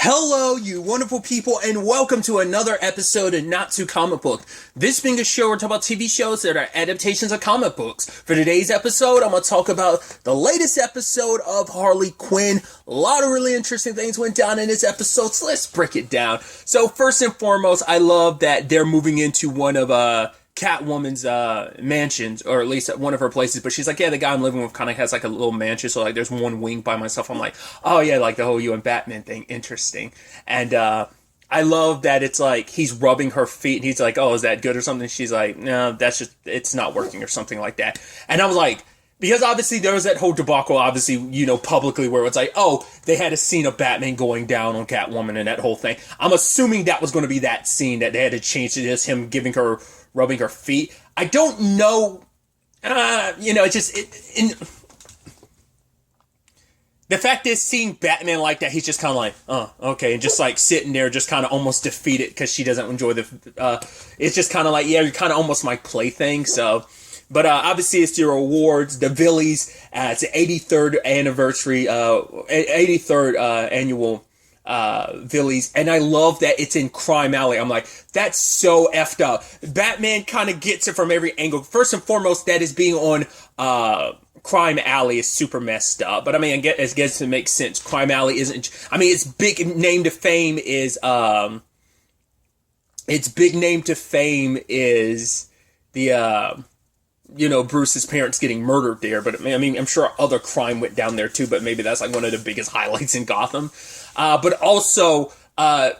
Hello, you wonderful people, and welcome to another episode of Not Too Comic Book. This being a show, we're talking about TV shows that are adaptations of comic books. For today's episode, I'm going to talk about the latest episode of Harley Quinn. A lot of really interesting things went down in this episode, so let's break it down. So first and foremost, I love that they're moving into one of Catwoman's mansions, or at least at one of her places, but she's like, yeah, the guy I'm living with kind of has like a little mansion, so like there's one wing by myself. I'm like, oh yeah, like the whole you and Batman thing, interesting. And I love that it's like he's rubbing her feet and he's like, oh, is that good or something? She's like, no, that's just, it's not working or something like that. And I was like, because obviously there was that whole debacle, obviously, you know, publicly, where it's like, oh, they had a scene of Batman going down on Catwoman and that whole thing. I'm assuming that was going to be that scene that they had to change to just him giving her, rubbing her feet. I don't know, it's just, the fact is, seeing Batman like that, he's just kind of like, oh, okay, and just like sitting there, just kind of almost defeated because she doesn't enjoy it's just kind of like, yeah, you're kind of almost my plaything, so. But obviously, it's your awards, the VIDS. It's the 83rd anniversary, 83rd annual VIDS, and I love that it's in Crime Alley. I'm like, that's so effed up. Batman kind of gets it from every angle. First and foremost, that is being on Crime Alley is super messed up. But I mean, I guess it makes sense. Crime Alley isn't. I mean, its big name to fame is the Bruce's parents getting murdered there, but I mean, I'm sure other crime went down there too, but maybe that's like one of the biggest highlights in Gotham. But also,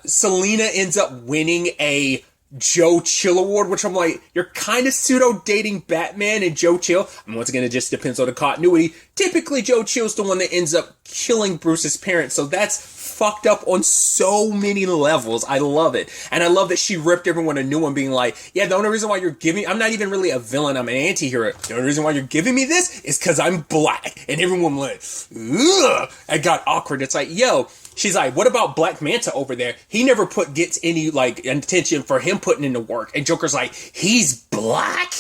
Selina ends up winning a Joe Chill award, which I'm like, you're kind of pseudo-dating Batman and Joe Chill. I mean, once again, it just depends on the continuity. Typically, Joe Chill's the one that ends up killing Bruce's parents, so that's fucked up on so many levels. I love it. And I love that she ripped everyone a new one, being like, yeah, the only reason why you're giving, I'm not even really a villain, I'm an anti-hero. The only reason why you're giving me this is because I'm black. And everyone went, ugh. It got awkward. It's like, yo, she's like, what about Black Manta over there? He never gets any, like, attention for him putting in the work. And Joker's like, he's black?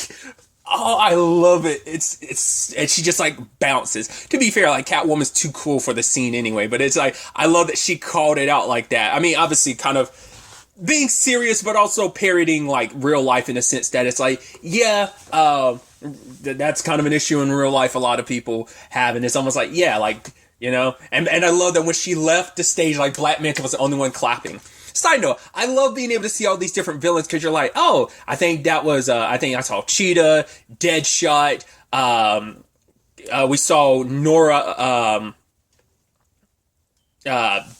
Oh, I love it. It's, and she just like bounces. To be fair, like Catwoman's too cool for the scene anyway, but it's like, I love that she called it out like that. I mean, obviously kind of being serious, but also parodying like real life in a sense that it's like, yeah, that's kind of an issue in real life a lot of people have. And it's almost like, yeah, like, and I love that when she left the stage, like Black Manta was the only one clapping. Side note, I love being able to see all these different villains because you're like, oh, I think I saw Cheetah, Deadshot, we saw Nora, Mr.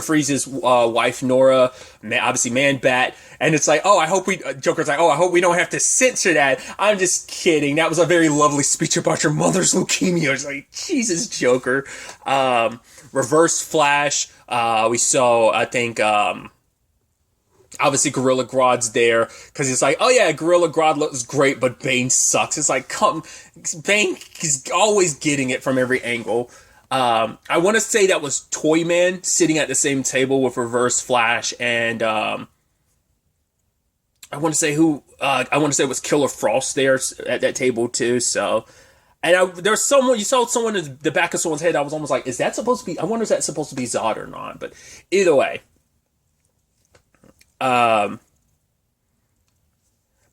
Freeze's wife, Nora, obviously Man-Bat, and it's like, Joker's like, I hope we don't have to censor that. I'm just kidding. That was a very lovely speech about your mother's leukemia. It's like, Jesus, Joker. Reverse Flash, we saw, I think, obviously Gorilla Grodd's there, because it's like, oh yeah, Gorilla Grodd looks great, but Bane sucks. It's like, Bane is always getting it from every angle. I want to say that was Toyman sitting at the same table with Reverse Flash, and I want to say it was Killer Frost there at that table too, so. And there's someone, you saw someone in the back of someone's head, I was almost like, is that supposed to be, I wonder if that's supposed to be Zod or not, but either way. But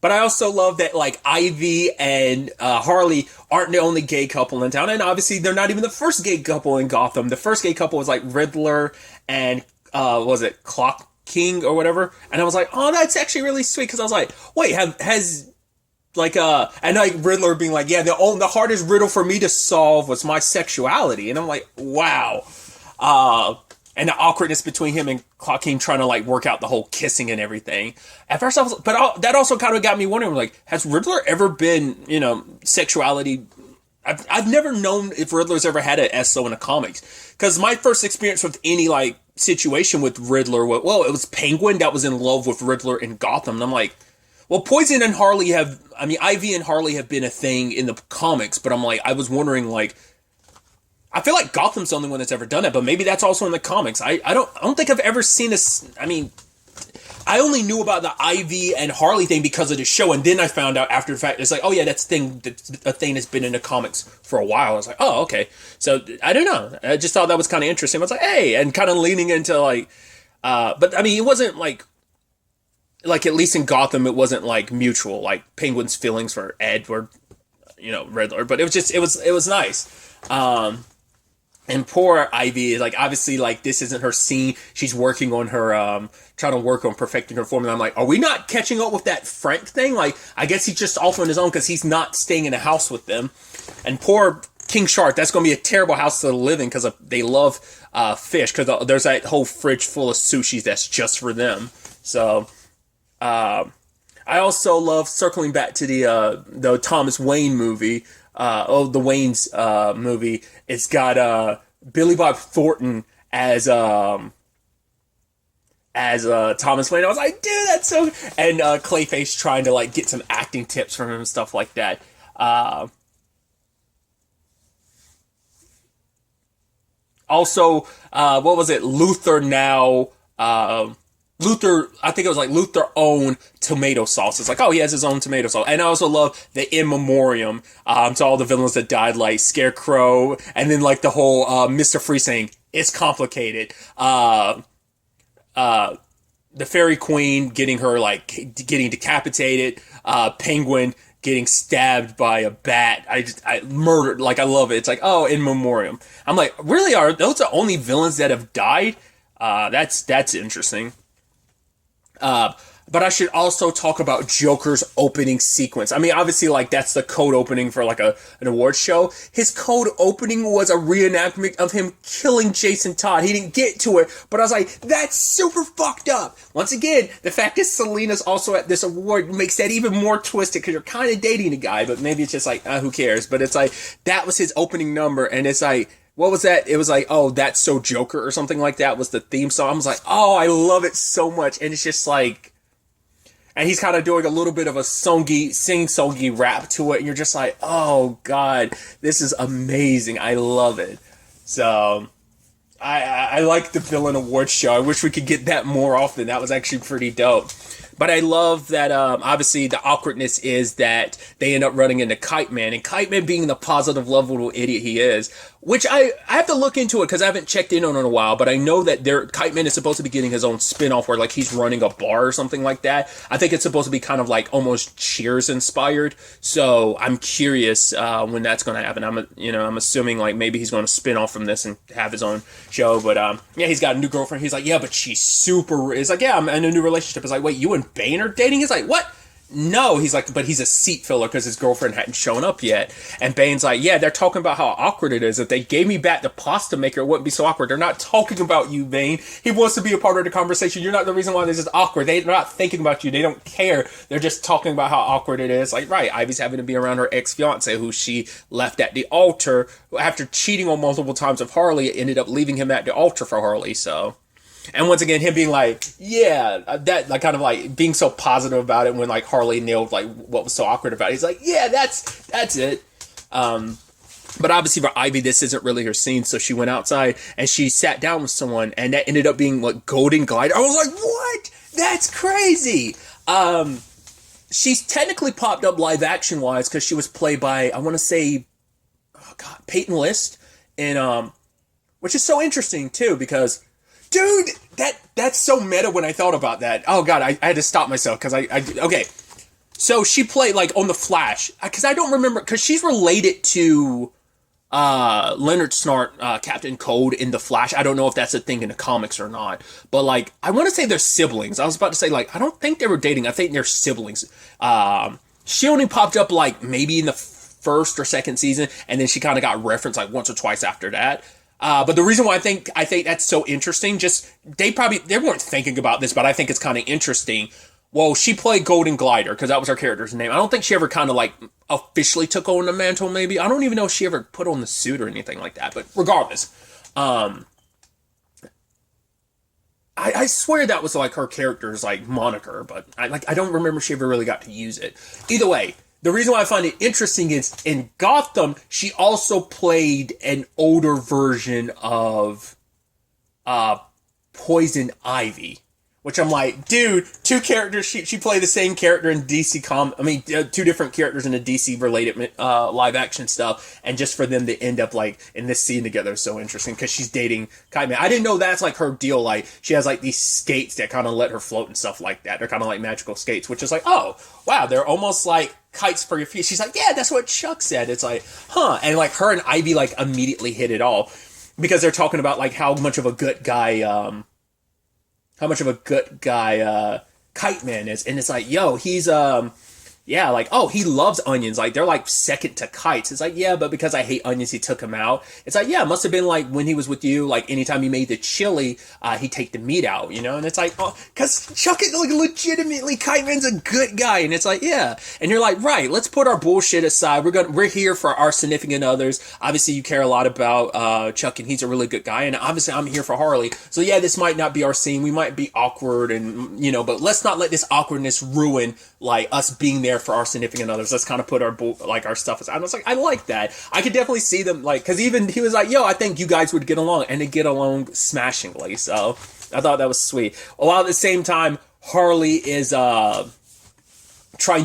I also love that, like, Ivy and Harley aren't the only gay couple in town, and obviously they're not even the first gay couple in Gotham. The first gay couple was, like, Riddler and, was it Clock King or whatever? And I was like, oh, that's actually really sweet, because I was like, wait, has... and like Riddler being like, yeah, the hardest riddle for me to solve was my sexuality. And I'm like, wow. And the awkwardness between him and Clock King trying to like work out the whole kissing and everything. At first I was, but that also kind of got me wondering, like, has Riddler ever been, sexuality? I've never known if Riddler's ever had an SO in the comics. Because my first experience with any like situation with Riddler, it was Penguin that was in love with Riddler in Gotham. And I'm like, well, Ivy and Harley have been a thing in the comics, but I'm like, I was wondering, like, I feel like Gotham's the only one that's ever done it, but maybe that's also in the comics. I don't think I've ever seen this. I mean, I only knew about the Ivy and Harley thing because of the show, and then I found out after the fact, it's like, oh yeah, that's a thing that's been in the comics for a while. I was like, oh, okay. So, I don't know. I just thought that was kind of interesting. I was like, hey, and kind of leaning into like, but I mean, it wasn't like at least in Gotham, it wasn't like mutual, like Penguin's feelings for Ed were, Riddler, but it was nice. And poor Ivy, like, obviously, like, this isn't her scene. She's working on her, trying to work on perfecting her formula. I'm like, are we not catching up with that Frank thing? Like, I guess he's just off on his own because he's not staying in a house with them. And poor King Shark, that's going to be a terrible house to live in because they love fish, because there's that whole fridge full of sushi that's just for them. So, I also love, circling back to the Thomas Wayne movie, the Wayne's movie. It's got Billy Bob Thornton as Thomas Wayne. I was like, dude, that's so. And Clayface trying to like get some acting tips from him and stuff like that. Also, what was it? Luther now. Luther, I think it was like Luther owned tomato sauce. It's like, oh, he has his own tomato sauce. And I also love the in memoriam to all the villains that died, like Scarecrow, and then like the whole Mr. Freeze saying, it's complicated. The Fairy Queen getting getting decapitated. Penguin getting stabbed by a bat. I murdered, like, I love it. It's like, oh, in memoriam. I'm like, really, are those the only villains that have died? That's interesting. But I should also talk about Joker's opening sequence. I mean, obviously, like, that's the code opening for, like, an awards show. His code opening was a reenactment of him killing Jason Todd. He didn't get to it, but I was like, that's super fucked up. Once again, the fact that Selena's also at this award makes that even more twisted, because you're kind of dating the guy, but maybe it's just like, who cares? But it's like, that was his opening number, and it's like, what was that? It was like, oh, that's so Joker or something like that was the theme song. I was like, oh, I love it so much. And it's just like, and he's kind of doing a little bit of a sing-songy rap to it. And you're just like, oh, God, this is amazing. I love it. So, I like the Villain Awards show. I wish we could get that more often. That was actually pretty dope. But I love that, obviously, the awkwardness is that they end up running into Kiteman. And Kiteman being the positive, lovable idiot he is, which I have to look into it because I haven't checked in on it in a while. But I know that Kiteman is supposed to be getting his own spin-off where, like, he's running a bar or something like that. I think it's supposed to be kind of, like, almost Cheers inspired. So I'm curious when that's going to happen. I'm assuming, like, maybe he's going to spin off from this and have his own show. But, yeah, he's got a new girlfriend. He's like, yeah, but she's super... It's like, yeah, I'm in a new relationship. It's like, wait, you and Bane are dating? He's like, what? No, he's like, but he's a seat filler because his girlfriend hadn't shown up yet. And Bane's like, yeah, they're talking about how awkward it is. If they gave me back the pasta maker, it wouldn't be so awkward. They're not talking about you, Bane. He wants to be a part of the conversation. You're not the reason why this is awkward. They're not thinking about you. They don't care. They're just talking about how awkward it is. Like, right, Ivy's having to be around her ex-fiance who she left at the altar after cheating on multiple times with Harley, ended up leaving him at the altar for Harley, so... And once again, him being like, yeah, that, like, kind of like being so positive about it when, like, Harley nailed, like, what was so awkward about it. He's like, yeah, that's it. But obviously for Ivy, this isn't really her scene, so she went outside and she sat down with someone, and that ended up being, like, Golden Glider. I was like, what? That's crazy. She's technically popped up live action wise because she was played by, I want to say, oh God, Peyton List, and which is so interesting too because. Dude, that's so meta when I thought about that. Oh, God, I had to stop myself because okay. So she played, like, on The Flash. Because I don't remember, because she's related to Leonard Snart, Captain Cold in The Flash. I don't know if that's a thing in the comics or not. But, like, I want to say they're siblings. I was about to say, like, I don't think they were dating. I think they're siblings. She only popped up, like, maybe in the first or second season. And then she kind of got referenced, like, once or twice after that. But the reason why I think that's so interesting, just, they weren't thinking about this, but I think it's kind of interesting. Well, she played Golden Glider, because that was her character's name. I don't think she ever kind of, like, officially took on the mantle, maybe. I don't even know if she ever put on the suit or anything like that, but regardless. I swear that was, like, her character's, like, moniker, but I don't remember she ever really got to use it. Either way. The reason why I find it interesting is in Gotham, she also played an older version of Poison Ivy, Which I'm like, dude, two characters. She played the same character in two different characters in the DC related live action stuff, and just for them to end up like in this scene together is so interesting because she's dating Kiteman. I didn't know that's like her deal. Like she has like these skates that kind of let her float and stuff like that. They're kind of like magical skates, which is like, oh wow, they're almost like kites for your feet. She's like, yeah, that's what Chuck said. It's like, huh, and like her and Ivy like immediately hit it off because they're talking about like how much of a good guy. Kiteman is, and it's like, yo, he's yeah, like, oh, he loves onions. Like, they're like second to kites. It's like, yeah, but because I hate onions, he took him out. It's like, yeah, it must have been like when he was with you, like anytime he made the chili, he'd take the meat out, you know? And it's like, oh, because Chuck is like legitimately, Kiteman's a good guy. And it's like, yeah. And you're like, right, let's put our bullshit aside. We're here for our significant others. Obviously, you care a lot about Chuck, and he's a really good guy. And obviously, I'm here for Harley. So yeah, this might not be our scene. We might be awkward and, you know, but let's not let this awkwardness ruin like us being there for our significant others. Let's kind of put our stuff aside. I was like, I like that. I could definitely see them like, because even he was like, yo, I think you guys would get along, and they get along smashingly. So I thought that was sweet. While at the same time, Harley is trying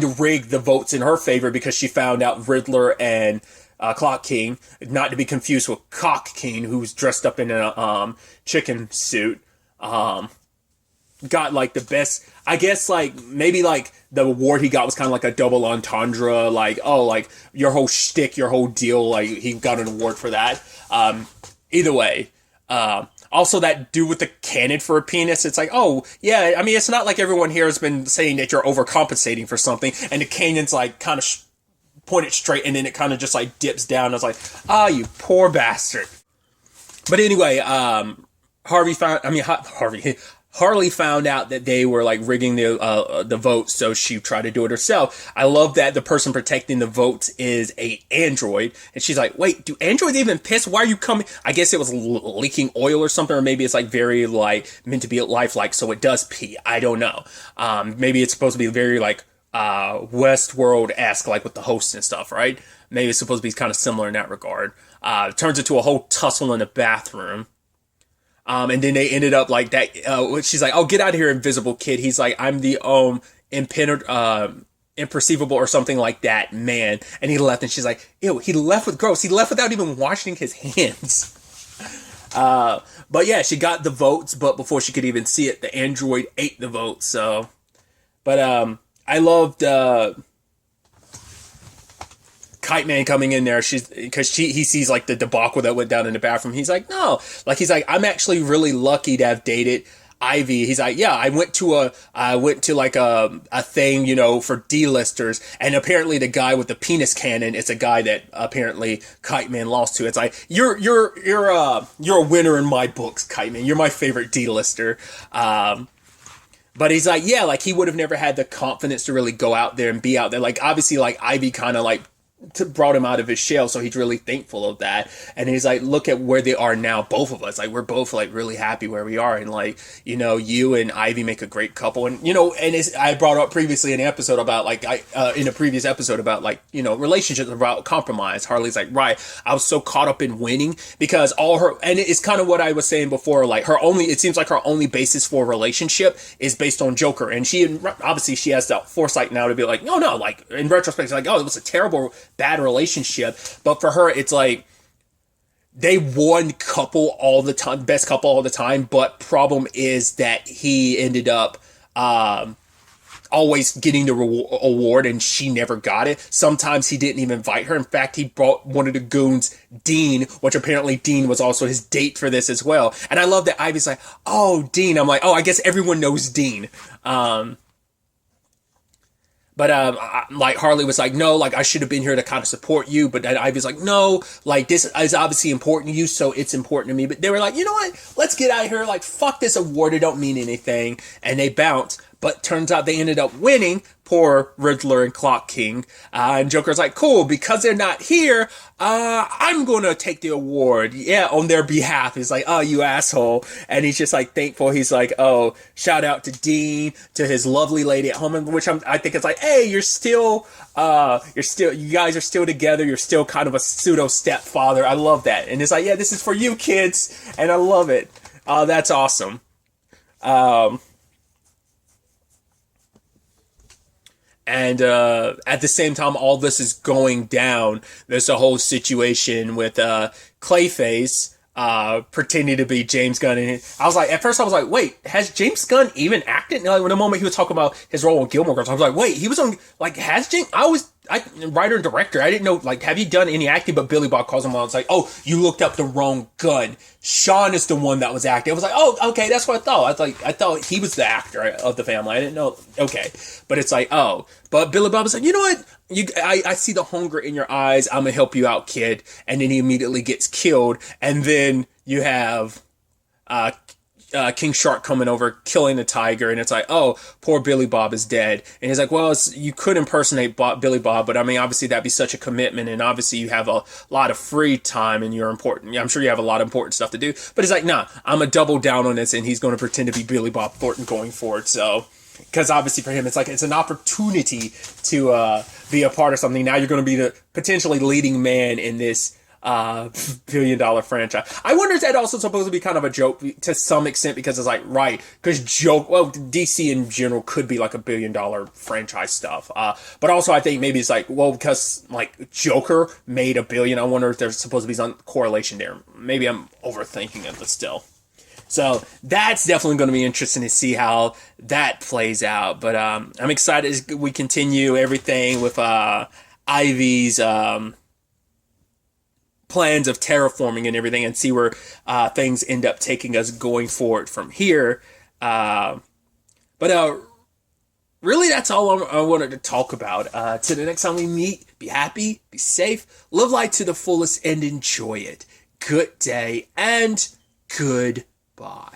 to rig the votes in her favor because she found out Riddler and Clock King, not to be confused with Cock King, who's dressed up in a chicken suit, got like the best, I guess, like maybe like the award he got was kind of like a double entendre, like, oh, like your whole shtick, your whole deal, like he got an award for that. Either way, also that dude with the cannon for a penis, it's like, oh yeah, I mean, it's not like everyone here has been saying that you're overcompensating for something, and the cannon's like kind of pointed straight, and then it kind of just like dips down. I was like, ah, you poor bastard. But anyway, Harley found out that they were like rigging the votes, so she tried to do it herself. I love that the person protecting the votes is a android, and she's like, "Wait, do androids even piss? Why are you coming?" I guess it was leaking oil or something, or maybe it's like very like meant to be lifelike, so it does pee. I don't know. Maybe it's supposed to be very like Westworld-esque, like with the hosts and stuff, right? Maybe it's supposed to be kind of similar in that regard. It turns into a whole tussle in the bathroom. And then they ended up like that. She's like, "Oh, get out of here, invisible kid." He's like, "I'm the imperceivable or something like that, man." And he left, and she's like, "Ew." He left with gross. He left without even washing his hands. But yeah, she got the votes, but before she could even see it, the android ate the votes. So, but I loved Kiteman coming in there, he sees like the debacle that went down in the bathroom. He's like, no, like he's like, I'm actually really lucky to have dated Ivy. He's like, yeah, I went to like a thing, you know, for D-listers, and apparently the guy with the penis cannon is a guy that apparently Kiteman lost to. It's like, you're a winner in my books, Kiteman. You're my favorite D-lister. But he's like, yeah, like he would have never had the confidence to really go out there and be out there. Like obviously, like Ivy kind of like brought him out of his shell, so he's really thankful of that. And he's like, look at where they are now, both of us, like we're both like really happy where we are, and like, you know, you and Ivy make a great couple. And you know, and I brought up previously in an episode about like in a previous episode about like, you know, relationships about compromise. Harley's like, right, I was so caught up in winning because all her, and it's kind of what I was saying before, like it seems like her only basis for a relationship is based on Joker, and she obviously she has that foresight now to be like, no, like in retrospect, it's like, oh, it was a terrible bad relationship. But for her, it's like they won couple all the time, best couple all the time, but problem is that he ended up always getting the award and she never got it. Sometimes he didn't even invite her. In fact, he brought one of the goons, Dean, which apparently Dean was also his date for this as well. And I love that Ivy's like, oh, Dean. I'm like, oh, I guess everyone knows Dean. But like Harley was like, no, like I should have been here to kind of support you. But then Ivy's like, no, like this is obviously important to you, so it's important to me. But they were like, you know what? Let's get out of here. Like, fuck this award. It don't mean anything. And they bounce. But turns out they ended up winning, poor Riddler and Clock King. And Joker's like, cool, because they're not here, I'm going to take the award. Yeah, on their behalf. He's like, oh, you asshole. And he's just like thankful. He's like, oh, shout out to Dean, to his lovely lady at home, which I think it's like, hey, you guys are still together. You're still kind of a pseudo stepfather. I love that. And it's like, yeah, this is for you kids. And I love it. That's awesome. And at the same time, all this is going down. There's a whole situation with Clayface pretending to be James Gunn. And I was like, at first I was like, wait, has James Gunn even acted? And like, when the moment he was talking about his role in Gilmore Girls, I was like, wait, he was on, like, has James, writer and director, I didn't know, like, have you done any acting? But Billy Bob calls him out. It's like, oh, you looked up the wrong Gunn. Sean is the one that was acting. I was like, oh, okay, that's what I thought. I thought he was the actor of the family. I didn't know. Okay. But it's like, oh, but Billy Bob was like, you know what? I see the hunger in your eyes. I'm gonna help you out, kid. And then he immediately gets killed. And then you have King Shark coming over, killing the tiger, and it's like, oh, poor Billy Bob is dead. And he's like, well, you could impersonate Billy Bob, but I mean, obviously that'd be such a commitment, and obviously you have a lot of free time, and you're important. I'm sure you have a lot of important stuff to do. But he's like, nah, I'm gonna double down on this, and he's going to pretend to be Billy Bob Thornton going forward. So, because obviously for him, it's like it's an opportunity to be a part of something. Now you're going to be the potentially leading man in this $1 billion franchise. I wonder if that also supposed to be kind of a joke to some extent, because it's like, right, because DC in general could be like $1 billion franchise stuff. But also I think maybe it's like, well, because like Joker made $1 billion, I wonder if there's supposed to be some correlation there. Maybe I'm overthinking it, but still. So that's definitely going to be interesting to see how that plays out. But I'm excited as we continue everything with Ivy's plans of terraforming and everything, and see where things end up taking us going forward from here. But really, that's all I wanted to talk about. Till the next time we meet, be happy, be safe, live life to the fullest, and enjoy it. Good day and goodbye.